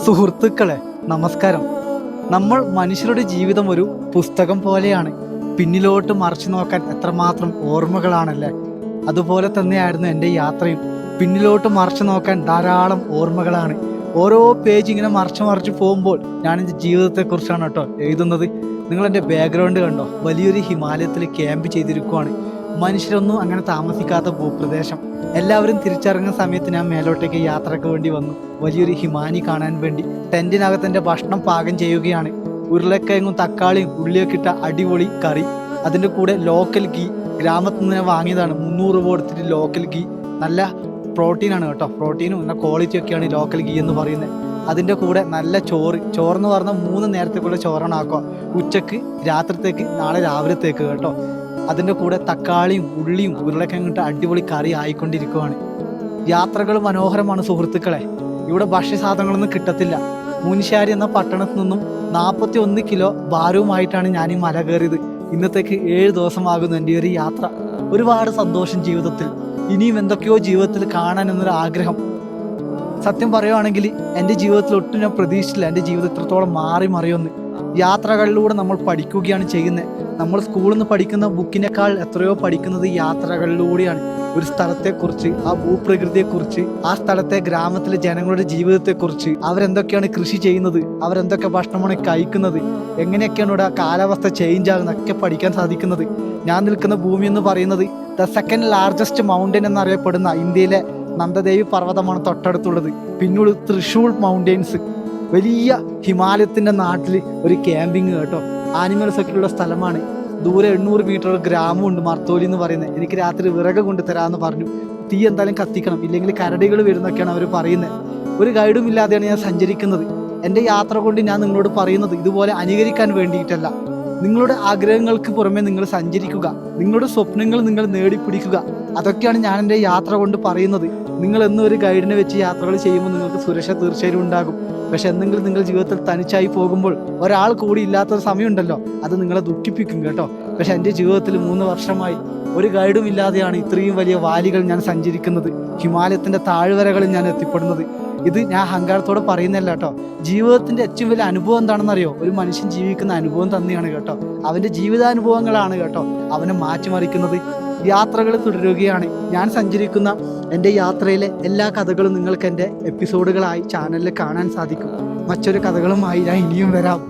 സുഹൃത്തുക്കളെ നമസ്കാരം. നമ്മൾ മനുഷ്യരുടെ ജീവിതം ഒരു പുസ്തകം പോലെയാണ്. പിന്നിലോട്ട് മറിച്ചു നോക്കാൻ എത്രമാത്രം ഓർമ്മകളാണല്ലേ. അതുപോലെ തന്നെയായിരുന്നു എൻ്റെ യാത്രയും. പിന്നിലോട്ട് മറിച്ചു നോക്കാൻ ധാരാളം ഓർമ്മകളാണ്. ഓരോ പേജ് ഇങ്ങനെ മറിച്ച് പോകുമ്പോൾ ഞാൻ എൻ്റെ ജീവിതത്തെക്കുറിച്ചാണ് കേട്ടോ എഴുതുന്നത്. നിങ്ങളെൻ്റെ ബാക്ക്ഗ്രൗണ്ട് കണ്ടോ, വലിയൊരു ഹിമാലയത്തിൽ ക്യാമ്പ് ചെയ്തിരിക്കുവാണ്. മനുഷ്യരൊന്നും അങ്ങനെ താമസിക്കാത്ത ഭൂപ്രദേശം. എല്ലാവരും തിരിച്ചിറങ്ങുന്ന സമയത്ത് ഞാൻ മേലോട്ടേക്ക് യാത്രയ്ക്ക് വേണ്ടി വന്നു, വലിയൊരു ഹിമാനി കാണാൻ വേണ്ടി. ടെൻറ്റിനകത്ത് എൻ്റെ ഭക്ഷണം പാകം ചെയ്യുകയാണ്. ഉരുളക്കിഴങ്ങും തക്കാളിയും ഉള്ളിയൊക്കെ ഇട്ട അടിപൊളി കറി, അതിൻ്റെ കൂടെ ലോക്കൽ ഗീ. ഗ്രാമത്തിൽ നിന്ന് ഞാൻ വാങ്ങിയതാണ്, 300 രൂപ കൊടുത്തിട്ട് ലോക്കൽ ഗീ. നല്ല പ്രോട്ടീനാണ് കേട്ടോ, പ്രോട്ടീനും നല്ല ക്വാളിറ്റി ഒക്കെയാണ് ലോക്കൽ ഗീ എന്ന് പറയുന്നത്. അതിൻ്റെ കൂടെ നല്ല ചോറെന്ന് പറഞ്ഞാൽ 3 നേരത്തേക്കുള്ള ചോറാണ് ആക്കുക, ഉച്ചക്ക്, രാത്രിത്തേക്ക്, നാളെ രാവിലത്തേക്ക് കേട്ടോ. അതിൻ്റെ കൂടെ തക്കാളിയും ഉള്ളിയും ഉരുളക്കിഴങ്ങിട്ട് അടിപൊളി കറി ആയിക്കൊണ്ടിരിക്കുവാണ്. യാത്രകൾ മനോഹരമാണ് സുഹൃത്തുക്കളെ. ഇവിടെ ഭക്ഷ്യസാധനങ്ങളൊന്നും കിട്ടത്തില്ല. മുനിശ്ശേരി എന്ന പട്ടണത്തിൽ നിന്നും 41 കിലോ ഭാരവുമായിട്ടാണ് ഞാൻ ഈ മല കയറിയത്. ഇന്നത്തേക്ക് 7 ദിവസമാകുന്നു എൻ്റെ ഒരു യാത്ര. ഒരുപാട് സന്തോഷം ജീവിതത്തിൽ. ഇനിയും എന്തൊക്കെയോ ജീവിതത്തിൽ കാണാൻ എന്നൊരു ആഗ്രഹം. സത്യം പറയുവാണെങ്കിൽ എൻ്റെ ജീവിതത്തിൽ ഒട്ടും ഞാൻ പ്രതീക്ഷിച്ചില്ല എൻ്റെ ജീവിതം ഇത്രത്തോളം മറിയുമെന്ന്. യാത്രകളിലൂടെ നമ്മൾ പഠിക്കുകയാണ് ചെയ്യുന്നത്. നമ്മൾ സ്കൂളിൽ നിന്ന് പഠിക്കുന്ന ബുക്കിനേക്കാൾ എത്രയോ പഠിക്കുന്നത് യാത്രകളിലൂടെയാണ്. ഒരു സ്ഥലത്തെക്കുറിച്ച്, ആ ഭൂപ്രകൃതിയെക്കുറിച്ച്, ആ സ്ഥലത്തെ ഗ്രാമത്തിലെ ജനങ്ങളുടെ ജീവിതത്തെക്കുറിച്ച്, അവരെന്തൊക്കെയാണ് കൃഷി ചെയ്യുന്നത്, അവരെന്തൊക്കെ ഭക്ഷണമാണ് കഴിക്കുന്നത്, എങ്ങനെയൊക്കെയാണ് ഇവിടെ കാലാവസ്ഥ ചേഞ്ച് ആകുന്നത് ഒക്കെ പഠിക്കാൻ സാധിക്കുന്നത്. ഞാൻ നിൽക്കുന്ന ഭൂമി എന്ന് പറയുന്നത് ദ സെക്കൻഡ് ലാർജസ്റ്റ് മൗണ്ടൻ എന്നറിയപ്പെടുന്ന ഇന്ത്യയിലെ നന്ദദേവി പർവ്വതമാണ് തൊട്ടടുത്തുള്ളത്. പിന്നീട് തൃശ്ശൂർ മൗണ്ടെയിൻസ്, വലിയ ഹിമാലയത്തിൻ്റെ നാട്ടിൽ ഒരു ക്യാമ്പിങ് കേട്ടോ. ആനിമൽസ് ഒക്കെ ഉള്ള സ്ഥലമാണ്. ദൂരെ 800 മീറ്റർ ഗ്രാമമുണ്ട്, മർത്തോലി എന്ന് പറയുന്നത്. എനിക്ക് രാത്രി വിറക് കൊണ്ട് തരാമെന്ന് പറഞ്ഞു. തീ എന്തായാലും കത്തിക്കണം, ഇല്ലെങ്കിൽ കരടികൾ വരുന്നൊക്കെയാണ് അവർ പറയുന്നത്. ഒരു ഗൈഡും ഇല്ലാതെയാണ് ഞാൻ സഞ്ചരിക്കുന്നത്. എൻ്റെ യാത്ര കൊണ്ട് ഞാൻ നിങ്ങളോട് പറയുന്നത് ഇതുപോലെ അനുകരിക്കാൻ വേണ്ടിയിട്ടല്ല. നിങ്ങളുടെ ആഗ്രഹങ്ങൾക്ക് പുറമെ നിങ്ങൾ സഞ്ചരിക്കുക, നിങ്ങളുടെ സ്വപ്നങ്ങൾ നിങ്ങൾ നേടിപ്പിടിക്കുക. അതൊക്കെയാണ് ഞാൻ എൻ്റെ യാത്ര കൊണ്ട് പറയുന്നത്. നിങ്ങൾ എന്നും ഒരു ഗൈഡിനെ വെച്ച് യാത്രകൾ ചെയ്യുമ്പോൾ നിങ്ങൾക്ക് സുരക്ഷ തീർച്ചയായും ഉണ്ടാകും. പക്ഷെ എന്തെങ്കിലും നിങ്ങൾ ജീവിതത്തിൽ തനിച്ചായി പോകുമ്പോൾ ഒരാൾ കൂടി ഇല്ലാത്തൊരു സമയമുണ്ടല്ലോ, അത് നിങ്ങളെ ദുഃഖിപ്പിക്കും കേട്ടോ. പക്ഷെ എൻ്റെ ജീവിതത്തിൽ 3 വർഷമായി ഒരു ഗൈഡും ഇല്ലാതെയാണ് ഇത്രയും വലിയ വാലികൾ ഞാൻ സഞ്ചരിക്കുന്നത്, ഹിമാലയത്തിൻ്റെ താഴ്വരകളിൽ ഞാൻ എത്തിപ്പെടുന്നത്. ഇത് ഞാൻ അഹങ്കാരത്തോടെ പറയുന്നതല്ല കേട്ടോ. ജീവിതത്തിൻ്റെ ഏറ്റവും വലിയ അനുഭവം എന്താണെന്നറിയോ? ഒരു മനുഷ്യൻ ജീവിക്കുന്ന അനുഭവം തന്നെയാണ് കേട്ടോ. അവൻ്റെ ജീവിതാനുഭവങ്ങളാണ് കേട്ടോ അവനെ മാറ്റിമറിക്കുന്നത്. യാത്രകൾ തുടരുകയാണ്. ഞാൻ സഞ്ചരിക്കുന്ന എൻ്റെ യാത്രയിലെ എല്ലാ കഥകളും നിങ്ങൾക്ക് എൻ്റെ എപ്പിസോഡുകളായി ചാനലിൽ കാണാൻ സാധിക്കും. മറ്റൊരു കഥകളുമായി ഞാൻ ഇനിയും വരാം.